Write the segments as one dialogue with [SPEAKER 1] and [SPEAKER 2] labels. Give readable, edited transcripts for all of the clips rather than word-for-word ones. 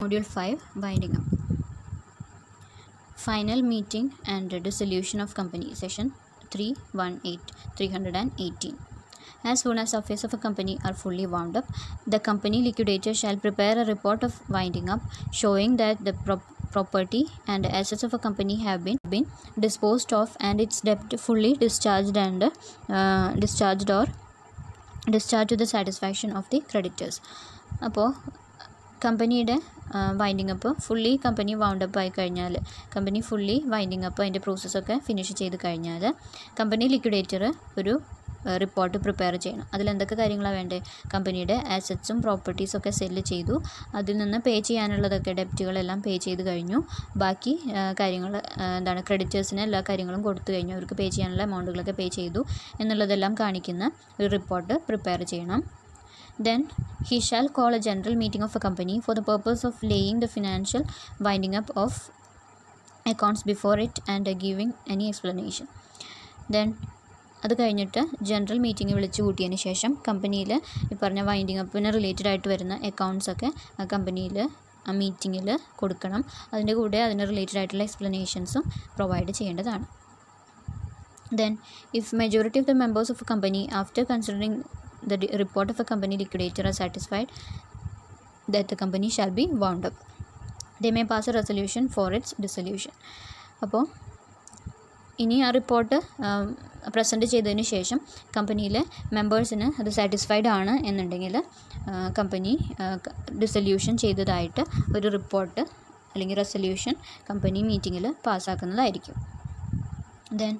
[SPEAKER 1] Module 5 Winding Up. Final Meeting and Dissolution of Company. Session 318. As soon as affairs of a company are fully wound up, the company liquidator shall prepare a report of winding up, showing that the property and assets of a company have been disposed of and its debt fully discharged and discharged to the satisfaction of the creditors. അപ്പോൾ കമ്പനിയുടെ winding up fully company wound up ആയി കഴിഞ്ഞാൽ, company fully winding up അതിൻ്റെ പ്രോസസ്സൊക്കെ finish ചെയ്ത് കഴിഞ്ഞാൽ company liquidator ഒരു report prepare ചെയ്യണം. അതിലെന്തൊക്കെ കാര്യങ്ങളാണ് വേണ്ടത്? കമ്പനിയുടെ ആസറ്റ്സും പ്രോപ്പർട്ടീസൊക്കെ സെല്ല് ചെയ്തു, അതിൽ നിന്ന് പേ ചെയ്യാനുള്ളതൊക്കെ ഡെപ്റ്റുകളെല്ലാം പേ ചെയ്ത് കഴിഞ്ഞു, ബാക്കി കാര്യങ്ങൾ എന്താണ് ക്രെഡിറ്റേഴ്സിന് എല്ലാ കാര്യങ്ങളും കൊടുത്തു കഴിഞ്ഞു, അവർക്ക് പേ ചെയ്യാനുള്ള എമൗണ്ടുകളൊക്കെ പേ ചെയ്തു എന്നുള്ളതെല്ലാം കാണിക്കുന്ന ഒരു റിപ്പോർട്ട് പ്രിപ്പയർ ചെയ്യണം. Then he shall call a general meeting of a company for the purpose of laying the financial winding up of accounts before it and giving any explanation. Then അത് കഴിഞ്ഞിട്ട് ജനറൽ മീറ്റിംഗ് വിളിച്ചു കൂട്ടിയതിന് ശേഷം കമ്പനിയിൽ ഈ പറഞ്ഞ winding അപ്പിന് related ആയിട്ട് വരുന്ന അക്കൗണ്ട്സൊക്കെ കമ്പനിയിൽ ആ മീറ്റിങ്ങിൽ കൊടുക്കണം. അതിൻ്റെ കൂടെ അതിന് റിലേറ്റഡ് ആയിട്ടുള്ള എക്സ്പ്ലനേഷൻസും പ്രൊവൈഡ് ചെയ്യേണ്ടതാണ്. Then if majority of the members of a company after considering the report of a company liquidator are satisfied that the company shall be wound up, they may pass a resolution for its dissolution. അപ്പോൾ ഇനി ആ report present ചെയ്തതിന് ശേഷം കമ്പനിയിലെ മെമ്പേഴ്സിന് അത് satisfied ആണ് എന്നുണ്ടെങ്കിൽ company dissolution ചെയ്തതായിട്ട് ഒരു റിപ്പോർട്ട് അല്ലെങ്കിൽ റെസൊല്യൂഷൻ കമ്പനി മീറ്റിങ്ങിൽ പാസ്സാക്കുന്നതായിരിക്കും. Then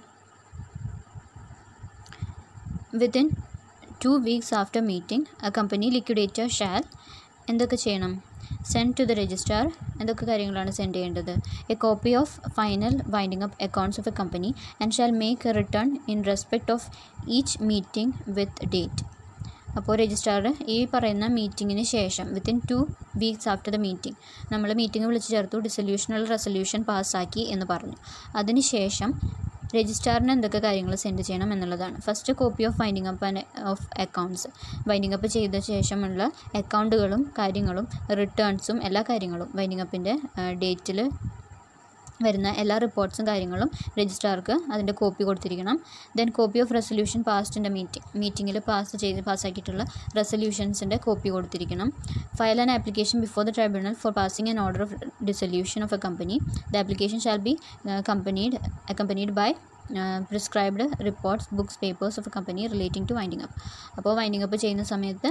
[SPEAKER 1] within 2 weeks after meeting, a company liquidator shall എന്തൊക്കെ ചെയ്യണം? സെൻഡ് ടു ദ രജിസ്ട്രാർ എന്തൊക്കെ കാര്യങ്ങളാണ് സെൻഡ് ചെയ്യേണ്ടത്? A copy of final winding up accounts of a company and shall make A return in respect of each meeting with date. അപ്പോൾ registrar ഈ പറയുന്ന മീറ്റിങ്ങിന് ശേഷം within 2 weeks after the meeting, നമ്മൾ meeting വിളിച്ച് ചേർത്തു, ഡിസൊല്യൂഷനുള്ള റെസൊല്യൂഷൻ പാസ്സാക്കി എന്ന് പറഞ്ഞു. അതിനുശേഷം രജിസ്ട്രാറിന് എന്തൊക്കെ കാര്യങ്ങൾ സെൻഡ് ചെയ്യണം എന്നുള്ളതാണ്. First copy of winding up of accounts, winding up ചെയ്ത ശേഷമുള്ള അക്കൗണ്ടുകളും കാര്യങ്ങളും റിട്ടേൺസും എല്ലാ കാര്യങ്ങളും വൈൻഡിങ് അപ്പിൻ്റെ ഡേറ്റിൽ വരുന്ന എല്ലാ റിപ്പോർട്ട്സും കാര്യങ്ങളും രജിസ്ട്രാർക്ക് അതിൻ്റെ കോപ്പി കൊടുത്തിരിക്കണം. Then copy of resolution passed in a മീറ്റിങ്ങിൽ പാസ്സാക്കിയിട്ടുള്ള റെസൊല്യൂഷൻസിൻ്റെ കോപ്പി കൊടുത്തിരിക്കണം. File an application before the tribunal for passing an order of dissolution of a company. The application shall be accompanied by prescribed reports, books, papers of a company relating to winding up. അപ്പോൾ winding up ചെയ്യുന്ന സമയത്ത്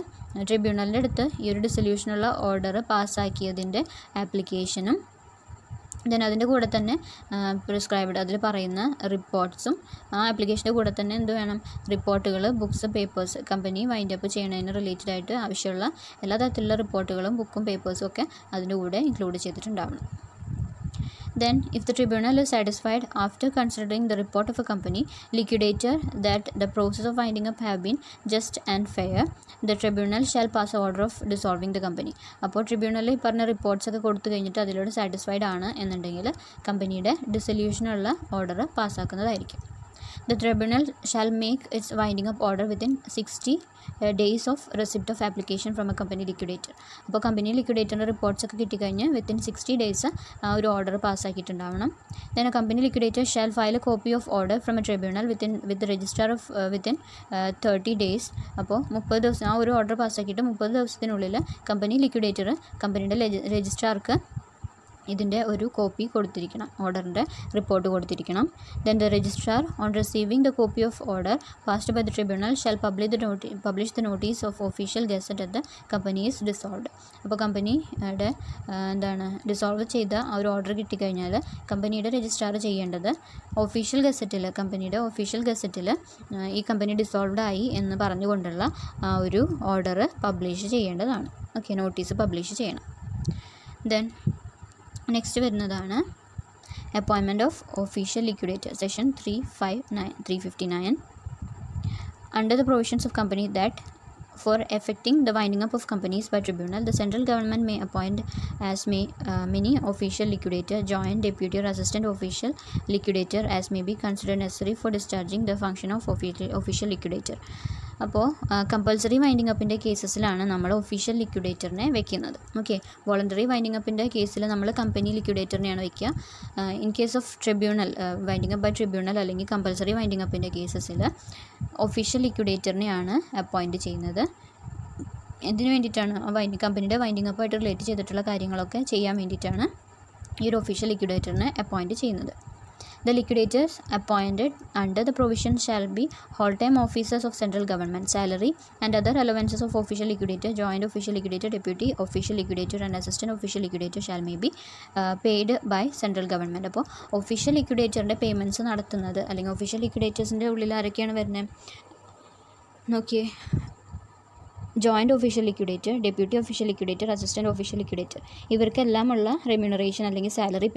[SPEAKER 1] ട്രിബ്യൂണലിൻ്റെ അടുത്ത് ഈ ഒരു ഡിസൊല്യൂഷനുള്ള order പാസ്സാക്കിയതിൻ്റെ ആപ്ലിക്കേഷനും then അതിൻ്റെ കൂടെ തന്നെ പ്രിസ്ക്രൈബ്ഡ് അതിൽ പറയുന്ന റിപ്പോർട്ട്സും ആ ആപ്ലിക്കേഷൻ്റെ കൂടെ തന്നെ എന്ത് വേണം? റിപ്പോർട്ടുകൾ, books, papers, company wind up ചെയ്യുന്നതിന് റിലേറ്റഡ് ആയിട്ട് ആവശ്യമുള്ള എല്ലാ തരത്തിലുള്ള റിപ്പോർട്ടുകളും ബുക്കും പേപ്പേഴ്സും ഒക്കെ അതിൻ്റെ കൂടെ include ചെയ്തിട്ടുണ്ടാവണം. Then, if the tribunal is satisfied after considering the report of a company liquidator that the process of winding up have been just and fair, the tribunal shall pass an order of dissolving the company. അപ്പോൾ ട്രിബ്യൂണലിൽ പറഞ്ഞ reports ഒക്കെ കൊടുത്തു കഴിഞ്ഞിട്ട് അതിലൂടെ satisfied ആണ് എന്നുണ്ടെങ്കിൽ കമ്പനിയുടെ ഡിസൊല്യൂഷനുള്ള order പാസ്സാക്കുന്നതായിരിക്കും. The tribunal shall make its winding up order within 60 days of receipt of application from a company liquidator. അപ്പോൾ കമ്പനി ലിക്വിഡേറ്ററിൻ്റെ റിപ്പോർട്ട്സ് ഒക്കെ കിട്ടിക്കഴിഞ്ഞ് വിത്തിൻ 60 days ആ ഒരു order പാസ്സാക്കിയിട്ടുണ്ടാവണം. Then a company liquidator shall file a copy of order from a tribunal with the registrar of within 30 days. അപ്പോൾ 30 ദിവസം ആ ഒരു order പാസ്സാക്കിയിട്ട് 30 ദിവസത്തിനുള്ളിൽ company liquidator കമ്പനിയുടെ രജിസ്ട്രാർക്ക് ഇതിൻ്റെ ഒരു കോപ്പി കൊടുത്തിരിക്കണം, ഓർഡറിൻ്റെ റിപ്പോർട്ട് കൊടുത്തിരിക്കണം. Then the registrar on receiving the copy of order passed by the tribunal shall publish the notice of official gazette at the company is dissolved. അപ്പോൾ കമ്പനിയുടെ ഡിസോൾവ് ചെയ്ത ആ ഒരു ഓർഡർ കിട്ടിക്കഴിഞ്ഞാൽ കമ്പനിയുടെ രജിസ്ട്രാർ ചെയ്യേണ്ടത് ഒഫീഷ്യൽ ഗസറ്റിൽ, കമ്പനിയുടെ ഒഫീഷ്യൽ ഗസറ്റിൽ ഈ കമ്പനി ഡിസോൾവ്ഡ് ആയി എന്ന് പറഞ്ഞുകൊണ്ടുള്ള ആ ഒരു ഓർഡർ പബ്ലിഷ് ചെയ്യേണ്ടതാണ്. ഓക്കെ, നോട്ടീസ് പബ്ലിഷ് ചെയ്യണം. ദെൻ നെക്സ്റ്റ് വരുന്നതാണ് appointment of official liquidator. Session 359. Under the provisions of company that for effecting the winding up of companies by tribunal, the central government may appoint as many official liquidator, joint, deputy or assistant official liquidator as may be considered necessary for discharging the function of official liquidator. അപ്പോൾ compulsory winding അപ്പിൻ്റെ കേസസിലാണ് നമ്മൾ official ലിക്വിഡേറ്ററിനെ വെക്കുന്നത്. Okay, voluntary winding അപ്പിൻ്റെ കേസിൽ നമ്മൾ company ലിക്വിഡേറ്ററിനെയാണ് വെക്കുക. In case of tribunal, winding up by tribunal അല്ലെങ്കിൽ compulsory winding അപ്പിൻ്റെ കേസസിൽ ഒഫീഷ്യൽ ലിക്വിഡേറ്ററിനെയാണ് അപ്പോയിൻറ്റ് ചെയ്യുന്നത്. എന്തിനു വേണ്ടിയിട്ടാണ്? കമ്പനിയുടെ വൈൻഡിങ് അപ്പായിട്ട് റിലേറ്റ് ചെയ്തിട്ടുള്ള കാര്യങ്ങളൊക്കെ ചെയ്യാൻ വേണ്ടിയിട്ടാണ് ഈ ഒരു ഒഫീഷ്യൽ ലിക്വിഡേറ്ററിനെ അപ്പോയിൻറ്റ് ചെയ്യുന്നത്. The liquidators appointed under the provision shall be whole-time officers of central government. Salary and other allowances of official liquidator, joint official liquidator, deputy official liquidator and assistant official liquidator shall may be paid by central government. അപ്പോൾ official ലിക്വിഡേറ്ററിൻ്റെ പേയ്മെൻറ്റ്സ് നടത്തുന്നത് അല്ലെങ്കിൽ official ലിക്വിഡേറ്റേഴ്സിൻ്റെ ഉള്ളിൽ ആരൊക്കെയാണ് വരുന്നത് നോക്കിയേ. Joint official liquidator, deputy official liquidator, assistant official liquidator, ഇവർക്കെല്ലാമുള്ള റെമ്യൂണറേഷൻ അല്ലെങ്കിൽ സാലറി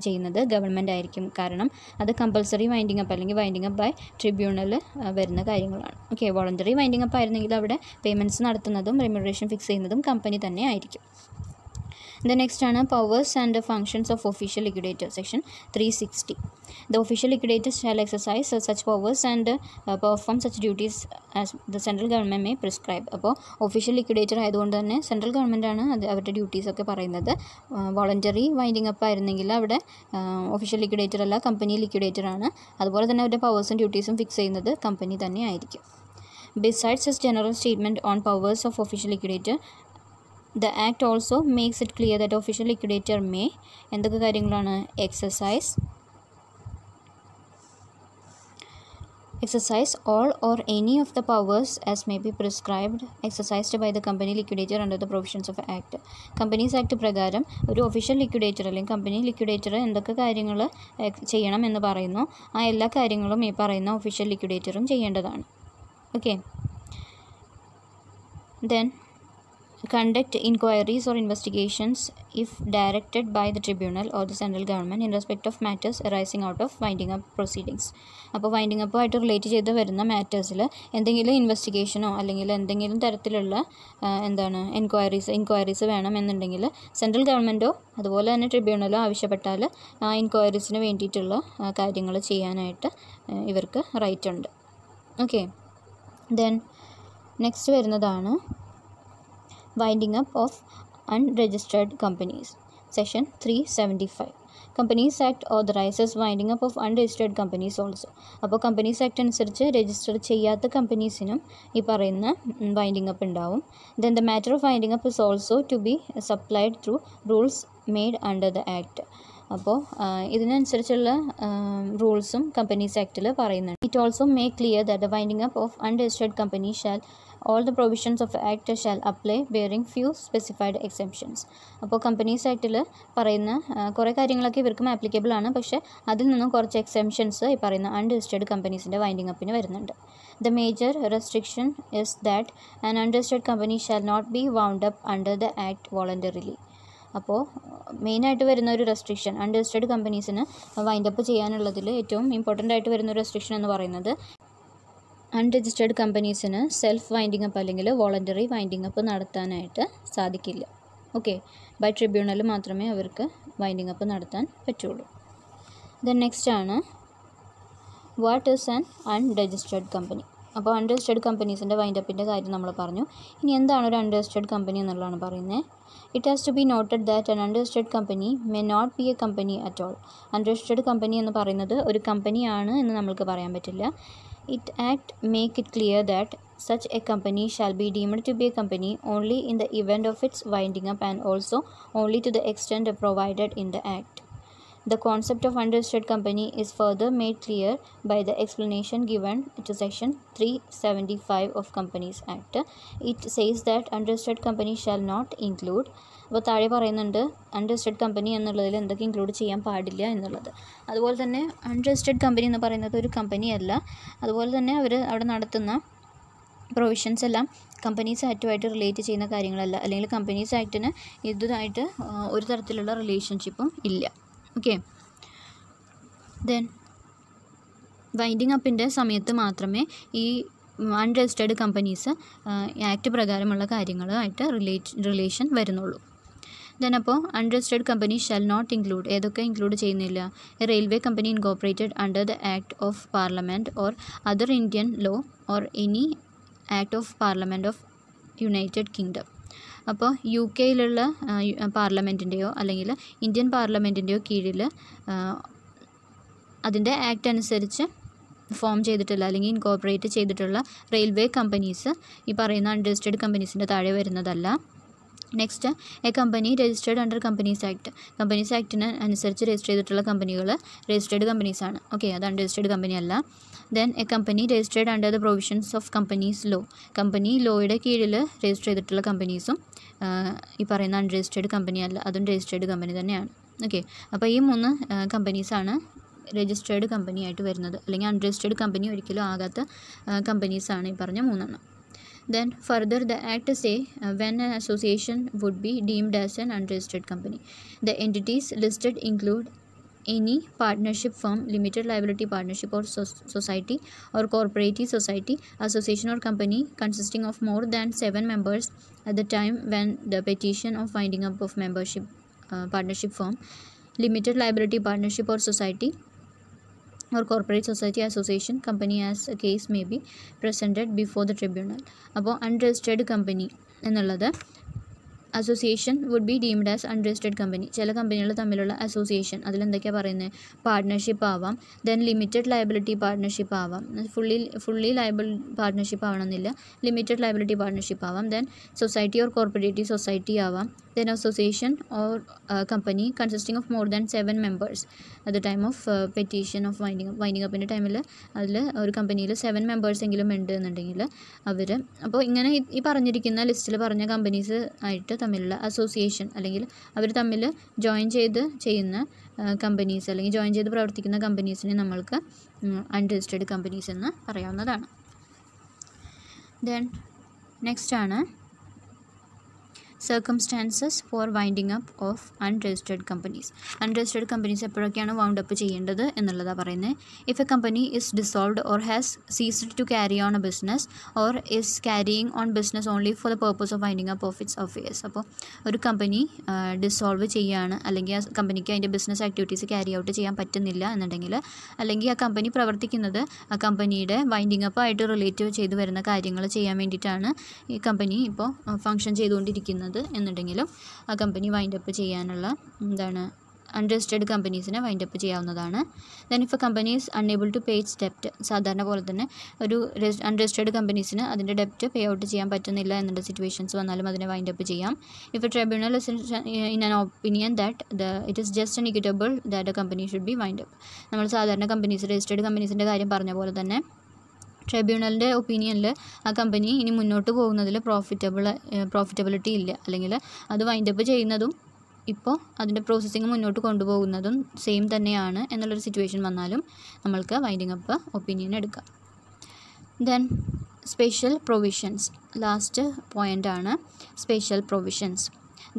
[SPEAKER 1] ചെയ്യുന്നത് ഗവൺമെൻറ് ആയിരിക്കും. കാരണം അത് കമ്പൽസറി വൈൻഡിങ് അപ്പ് അല്ലെങ്കിൽ വൈൻഡിങ് അപ്പ് ബൈ ട്രിബ്യൂണൽ വരുന്ന കാര്യങ്ങളാണ്. ഓക്കെ, വോളണ്ടറി വൈൻഡിങ് അപ്പ് ആയിരുന്നെങ്കിൽ അവിടെ പേയ്മെൻറ്റ്സ് നടത്തുന്നതും റെമ്യൂണറേഷൻ ഫിക്സ് ചെയ്യുന്നതും കമ്പനി തന്നെ ആയിരിക്കും. The next ആണ് powers and the functions of official liquidator, section 360. The official liquidators shall exercise such powers and perform such duties as the central government may prescribe. അപ്പോൾ official liquidator ആയതുകൊണ്ട് തന്നെ central ഗവൺമെൻറ്റാണ് അത് അവരുടെ ഡ്യൂട്ടീസൊക്കെ പറയുന്നത്. Voluntary winding up ആയിരുന്നെങ്കിൽ അവിടെ official liquidator അല്ല, company liquidator ആണ്. അതുപോലെ തന്നെ അവരുടെ പവേഴ്സും ഡ്യൂട്ടീസും ഫിക്സ് ചെയ്യുന്നത് കമ്പനി തന്നെ ആയിരിക്കും. Besides this general statement on powers of official liquidator, the act also makes it clear that official liquidator may എന്തൊക്കെ കാര്യങ്ങളാണ് exercise all or any of the powers as may be prescribed exercised by the company liquidator under the provisions of act. Companies act പ്രകാരം ഒരു official liquidator അല്ലെങ്കിൽ company liquidator എന്തൊക്കെ കാര്യങ്ങൾ ചെയ്യണം എന്ന് പറയുന്നു, ആ എല്ലാ കാര്യങ്ങളും ഈ പറയുന്ന ഒഫീഷ്യൽ ലിക്വിഡേറ്ററും ചെയ്യേണ്ടതാണ്. Okay, then conduct inquiries or investigations if directed by the tribunal or the central government in respect of matters arising out of winding up proceedings. അപ്പോൾ വൈൻഡിങ് അപ്പ് ആയിട്ട് റിലേറ്റ് ചെയ്ത് വരുന്ന മാറ്റേഴ്സിൽ എന്തെങ്കിലും ഇൻവെസ്റ്റിഗേഷനോ അല്ലെങ്കിൽ എന്തെങ്കിലും തരത്തിലുള്ള എൻക്വയറീസ് വേണമെന്നുണ്ടെങ്കിൽ സെൻട്രൽ ഗവൺമെൻറ്റോ അതുപോലെ തന്നെ ട്രിബ്യൂണലോ ആവശ്യപ്പെട്ടാൽ ആ എൻക്വയറീസിന് വേണ്ടിയിട്ടുള്ള കാര്യങ്ങൾ ചെയ്യാനായിട്ട് ഇവർക്ക് റൈറ്റ് ഉണ്ട്. ഓക്കെ, ദെൻ നെക്സ്റ്റ് വരുന്നതാണ് winding up of unregistered companies, section 375. Companies Act authorizes winding up of unregistered companies also. അപ്പോൾ കമ്പനീസ് ആക്ട് അനുസരിച്ച് രജിസ്റ്റർ ചെയ്യാത്ത കമ്പനീസിനും ഈ പറയുന്ന വൈൻഡിങ് അപ്പ് ഉണ്ടാവും. Then the matter of winding up is also to be supplied through rules made under the act. അപ്പോൾ ഇതിനനുസരിച്ചുള്ള റൂൾസും companies ആക്റ്റിൽ പറയുന്നുണ്ട്. It also make clear that the winding up of unregistered company shall all the provisions of the act shall apply bearing few specified exemptions. അപ്പോൾ companies ആക്റ്റിൽ പറയുന്ന കുറേ കാര്യങ്ങളൊക്കെ ഇവർക്കും applicable ആണ്, പക്ഷേ അതിൽ നിന്നും കുറച്ച് എക്സെംഷൻസ് ഈ പറയുന്ന അൺരജിസ്റ്റേർഡ് കമ്പനീസിൻ്റെ വൈൻഡിങ് അപ്പിന് വരുന്നുണ്ട്. The major restriction is that an unregistered company shall not be wound up under the act voluntarily. അപ്പോൾ മെയിനായിട്ട് വരുന്ന ഒരു റെസ്ട്രിക്ഷൻ അൺരജിസ്റ്റേർഡ് കമ്പനീസിന് വൈൻഡപ്പ് ചെയ്യാനുള്ളതിൽ ഏറ്റവും ഇമ്പോർട്ടൻ്റ് ആയിട്ട് വരുന്ന ഒരു റെസ്ട്രിക്ഷൻ എന്ന് പറയുന്നത് അൺരജിസ്റ്റേർഡ് കമ്പനീസിന് സെൽഫ് വൈൻഡിങ് അപ്പ് അല്ലെങ്കിൽ വോളണ്ടറി വൈൻഡിങ് അപ്പ് നടത്താനായിട്ട് സാധിക്കില്ല. ഓക്കെ, ബൈ ട്രിബ്യൂണൽ മാത്രമേ അവർക്ക് വൈൻഡിങ് അപ്പ് നടത്താൻ പറ്റുള്ളൂ. ദെൻ നെക്സ്റ്റ് ആണ് what is an unregistered company. അപ്പോൾ അൺരജിസ്റ്റേർഡ് കമ്പനീസിൻ്റെ വൈൻഡപ്പിൻ്റെ കാര്യം നമ്മൾ പറഞ്ഞു. ഇനി എന്താണ് ഒരു അൺരജിസ്റ്റേർഡ് കമ്പനി എന്നുള്ളതാണ് പറയുന്നത്. It has to be noted that an unregistered company may not be a company at all. Unregistered company എന്ന് പറയുന്നത് ഒരു കമ്പനിയാണ് എന്ന് നമുക്ക് പറയാൻ പറ്റില്ല. It act make it clear that such a company shall be deemed to be a company only in the event of its winding up and also only to the extent provided in the act. The concept of unregistered company is further made clear by the explanation given to section 375 of Companies Act. It says that unregistered company shall not include. അപ്പോൾ താഴെ പറയുന്നുണ്ട് unregistered company എന്നുള്ളതിൽ എന്തൊക്കെ include ചെയ്യാൻ പാടില്ല എന്നുള്ളത്. അതുപോലെ തന്നെ അൺരജിസ്റ്റേർഡ് കമ്പനി എന്ന് പറയുന്നത് ഒരു കമ്പനിയല്ല. അതുപോലെ തന്നെ അവർ അവിടെ നടത്തുന്ന പ്രൊവിഷൻസ് എല്ലാം കമ്പനീസ് ആക്റ്റുമായിട്ട് റിലേറ്റ് ചെയ്യുന്ന കാര്യങ്ങളല്ല, അല്ലെങ്കിൽ കമ്പനീസ് ആക്റ്റിന് ഇതുമായിട്ട് ഒരു തരത്തിലുള്ള റിലേഷൻഷിപ്പും ഇല്ല. ഓക്കെ, ദെൻ വൈൻഡിങ് അപ്പിൻ്റെ സമയത്ത് മാത്രമേ ഈ അൺരജിസ്റ്റേർഡ് കമ്പനീസ് ആക്ട് പ്രകാരമുള്ള കാര്യങ്ങളുമായിട്ട് റിലേഷൻ വരുന്നുള്ളൂ. ദെൻ അപ്പോൾ unregistered company shall not include ഏതൊക്കെ ഇൻക്ലൂഡ് ചെയ്യുന്നില്ല. A railway company incorporated under the act of parliament or other Indian law or any act of parliament of United Kingdom. അപ്പോൾ യു കെയിലുള്ള പാർലമെൻറ്റിൻ്റെയോ അല്ലെങ്കിൽ ഇന്ത്യൻ പാർലമെൻറ്റിൻ്റെയോ കീഴിൽ അതിൻ്റെ ആക്ട് അനുസരിച്ച് ഫോം ചെയ്തിട്ടുള്ള അല്ലെങ്കിൽ ഇൻകോർപ്പറേറ്റ് ചെയ്തിട്ടുള്ള റെയിൽവേ കമ്പനീസ് ഈ പറയുന്ന അൺരജിസ്റ്റേർഡ് കമ്പനീസിൻ്റെ താഴെ വരുന്നതല്ല. Next, a company registered under companies act. Companies ആക്ടിന് അനുസരിച്ച് രജിസ്റ്റർ ചെയ്തിട്ടുള്ള കമ്പനികൾ രജിസ്റ്റേർഡ് കമ്പനീസാണ്. ഓക്കെ, അത് അൺരജിസ്റ്റേർഡ് കമ്പനി അല്ല. Then a company registered under the provisions of companies law. Company ലോയുടെ കീഴിൽ രജിസ്റ്റർ ചെയ്തിട്ടുള്ള കമ്പനീസും ഈ പറയുന്ന അൺരജിസ്റ്റേർഡ് കമ്പനി അല്ല, അതും രജിസ്റ്റേർഡ് കമ്പനി തന്നെയാണ്. ഓക്കെ, അപ്പോൾ ഈ 3 കമ്പനീസാണ് രജിസ്റ്റേർഡ് കമ്പനി ആയിട്ട് വരുന്നത്. അല്ലെങ്കിൽ അൺരജിസ്റ്റേർഡ് കമ്പനി ഒരിക്കലും ആകാത്ത കമ്പനീസാണ് ഈ പറഞ്ഞ 3. Then further the act say when an association would be deemed as an unregistered company. The entities listed include any partnership firm, limited liability partnership or society or cooperative society, association or company consisting of more than 7 members at the time when the petition of winding up of membership partnership firm, limited liability partnership or society or corporate society, association, company as a case may be presented before the tribunal. അപ്പോൾ unregistered company എന്നുള്ളത് association would be deemed as unregistered company. ചില കമ്പനികൾ തമ്മിലുള്ള association, അതിലെന്തൊക്കെയാണ് പറയുന്നത്? Partnership ആവാം, then limited liability partnership ആവാം, fully liable partnership ആവണമെന്നില്ല, ലിമിറ്റഡ് ലയബിലിറ്റി പാർട്ട്ണർഷിപ്പ് ആവാം, then society or cooperative society ആവാം, then association or company consisting of more than 7 members at the time of petition of winding അപ്പിൻ്റെ ടൈമിൽ അതിൽ ഒരു കമ്പനിയിൽ 7 members എങ്കിലും ഉണ്ട് എന്നുണ്ടെങ്കിൽ അവർ, അപ്പോൾ ഇങ്ങനെ ഈ പറഞ്ഞിരിക്കുന്ന ലിസ്റ്റിൽ പറഞ്ഞ കമ്പനീസ് ആയിട്ട് തമ്മിലുള്ള അസോസിയേഷൻ അല്ലെങ്കിൽ അവർ തമ്മിൽ ജോയിൻ ചെയ്ത് ചെയ്യുന്ന കമ്പനീസ് അല്ലെങ്കിൽ ജോയിൻ ചെയ്ത് പ്രവർത്തിക്കുന്ന കമ്പനീസിനെ നമ്മൾക്ക് അൺരജിസ്റ്റേർഡ് കമ്പനീസ് എന്ന് പറയാവുന്നതാണ്. ദെൻ നെക്സ്റ്റ് ആണ് circumstances for winding up of unregistered companies. Unregistered companies എപ്പോഴൊക്കെയാണ് വൗണ്ട് അപ്പ് ചെയ്യേണ്ടത് എന്നുള്ളതാണ് പറയുന്നത്. If a company is dissolved or has ceased to carry on a business or is carrying on business only for the purpose of winding up of its affairs. അപ്പോൾ ഒരു company dissolve ചെയ്യുകയാണ്, അല്ലെങ്കിൽ ആ കമ്പനിക്ക് അതിൻ്റെ ബിസിനസ് ആക്ടിവിറ്റീസ് ക്യാരി ഔട്ട് ചെയ്യാൻ പറ്റുന്നില്ല എന്നുണ്ടെങ്കിൽ, അല്ലെങ്കിൽ ആ കമ്പനി പ്രവർത്തിക്കുന്നത് ആ കമ്പനിയുടെ വൈൻഡിങ് അപ്പ് ആയിട്ട് റിലേറ്റ് ചെയ്ത് വരുന്ന കാര്യങ്ങൾ ചെയ്യാൻ വേണ്ടിയിട്ടാണ് ഈ കമ്പനി ഇപ്പോൾ ഫങ്ഷൻ ചെയ്തുകൊണ്ടിരിക്കുന്നത് എന്നുണ്ടെങ്കിലും ആ കമ്പനി വൈൻഡപ്പ് ചെയ്യാനുള്ള അൺരജിസ്റ്റേർഡ് കമ്പനീസിനെ വൈൻഡപ്പ് ചെയ്യാവുന്നതാണ്. Then if a company is unable to pay its ഡെപ്റ്റ്, സാധാരണ പോലെ തന്നെ ഒരു അൺരജിസ്റ്റേർഡ് കമ്പനീസിന് അതിൻ്റെ ഡെപ്റ്റ് പേ ഔട്ട് ചെയ്യാൻ പറ്റുന്നില്ല എന്നുള്ള സിറ്റുവേഷൻസ് വന്നാലും അതിനെ വൈൻഡപ്പ് ചെയ്യാം. If A tribunal is in an opinion that it is just equitable that A company should be wind up. നമ്മൾ സാധാരണ കമ്പനീസ് രജിസ്റ്റേർഡ് കമ്പനീസിൻ്റെ കാര്യം പറഞ്ഞ പോലെ തന്നെ ട്രിബ്യൂണലിൻ്റെ ഒപ്പീനിയനിൽ ആ കമ്പനി ഇനി മുന്നോട്ട് പോകുന്നതിൽ പ്രോഫിറ്റബിലിറ്റി ഇല്ല, അല്ലെങ്കിൽ അത് വൈൻഡപ്പ് ചെയ്യുന്നതും ഇപ്പോൾ അതിൻ്റെ പ്രോസസ്സിങ് മുന്നോട്ട് കൊണ്ടുപോകുന്നതും സെയിം തന്നെയാണ് എന്നുള്ളൊരു സിറ്റുവേഷൻ വന്നാലും നമ്മൾക്ക് വൈൻഡിങ് അപ്പ് ഒപ്പീനിയൻ എടുക്കാം. Then special provisions, last point ആണ് special provisions.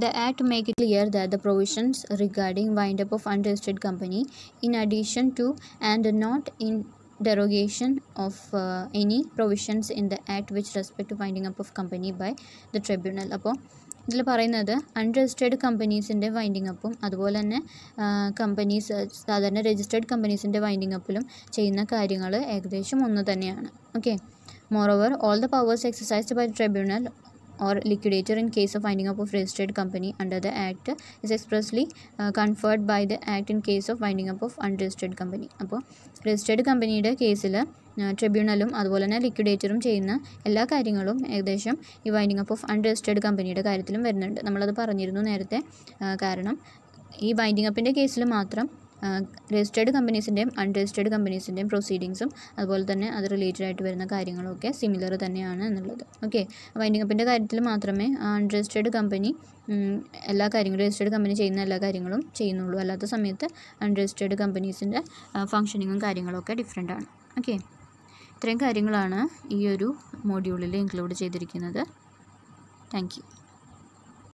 [SPEAKER 1] The Act make it clear that the provisions regarding wind-up of unregistered company, in addition to and not in derogation of any provisions in the Act which respect to winding up of company by the tribunal. അപ്പോൾ ഇതിൽ പറയുന്നത് unregistered കമ്പനീസിൻ്റെ winding അപ്പും അതുപോലെ തന്നെ companies സാധാരണ registered കമ്പനീസിൻ്റെ winding അപ്പിലും ചെയ്യുന്ന കാര്യങ്ങൾ ഏകദേശം ഒന്ന് തന്നെയാണ്. Okay, moreover all the powers exercised by tribunal or liquidator in case of winding up of registered company under the Act is expressly conferred by the Act in case of winding up of unregistered company. അപ്പോൾ registered കമ്പനിയുടെ കേസിൽ ട്രിബ്യൂണലും അതുപോലെ തന്നെ ലിക്വിഡേറ്ററും ചെയ്യുന്ന എല്ലാ കാര്യങ്ങളും ഏകദേശം ഈ വൈൻഡിങ് അപ്പ് ഓഫ് അൺരജിസ്റ്റേർഡ് കമ്പനിയുടെ കാര്യത്തിലും വരുന്നുണ്ട്. നമ്മളത് പറഞ്ഞിരുന്നു നേരത്തെ. കാരണം ഈ വൈൻഡിങ് അപ്പിൻ്റെ കേസിൽ മാത്രം രജിസ്റ്റേർഡ് കമ്പനീസിൻ്റെയും അൺരജിസ്റ്റേർഡ് കമ്പനീസിൻ്റെയും പ്രൊസീഡിങ്സും അതുപോലെ തന്നെ അത് റിലേറ്റഡ് ആയിട്ട് വരുന്ന കാര്യങ്ങളൊക്കെ സിമിലർ തന്നെയാണ് എന്നുള്ളത്. ഓക്കെ, വൈൻഡിങ് അപ്പിൻ്റെ കാര്യത്തിൽ മാത്രമേ അൺരജിസ്റ്റേർഡ് കമ്പനി എല്ലാ കാര്യങ്ങളും രജിസ്റ്റേർഡ് കമ്പനി ചെയ്യുന്ന എല്ലാ കാര്യങ്ങളും ചെയ്യുന്നുള്ളൂ. അല്ലാത്ത സമയത്ത് അൺരജിസ്റ്റേർഡ് കമ്പനീസിൻ്റെ ഫങ്ഷനിങ്ങും കാര്യങ്ങളൊക്കെ ഡിഫറെൻ്റ് ആണ്. ഓക്കെ, ഇത്രയും കാര്യങ്ങളാണ് ഈ ഒരു മോഡ്യൂളിൽ ഇൻക്ലൂഡ് ചെയ്തിരിക്കുന്നത്. Thank you.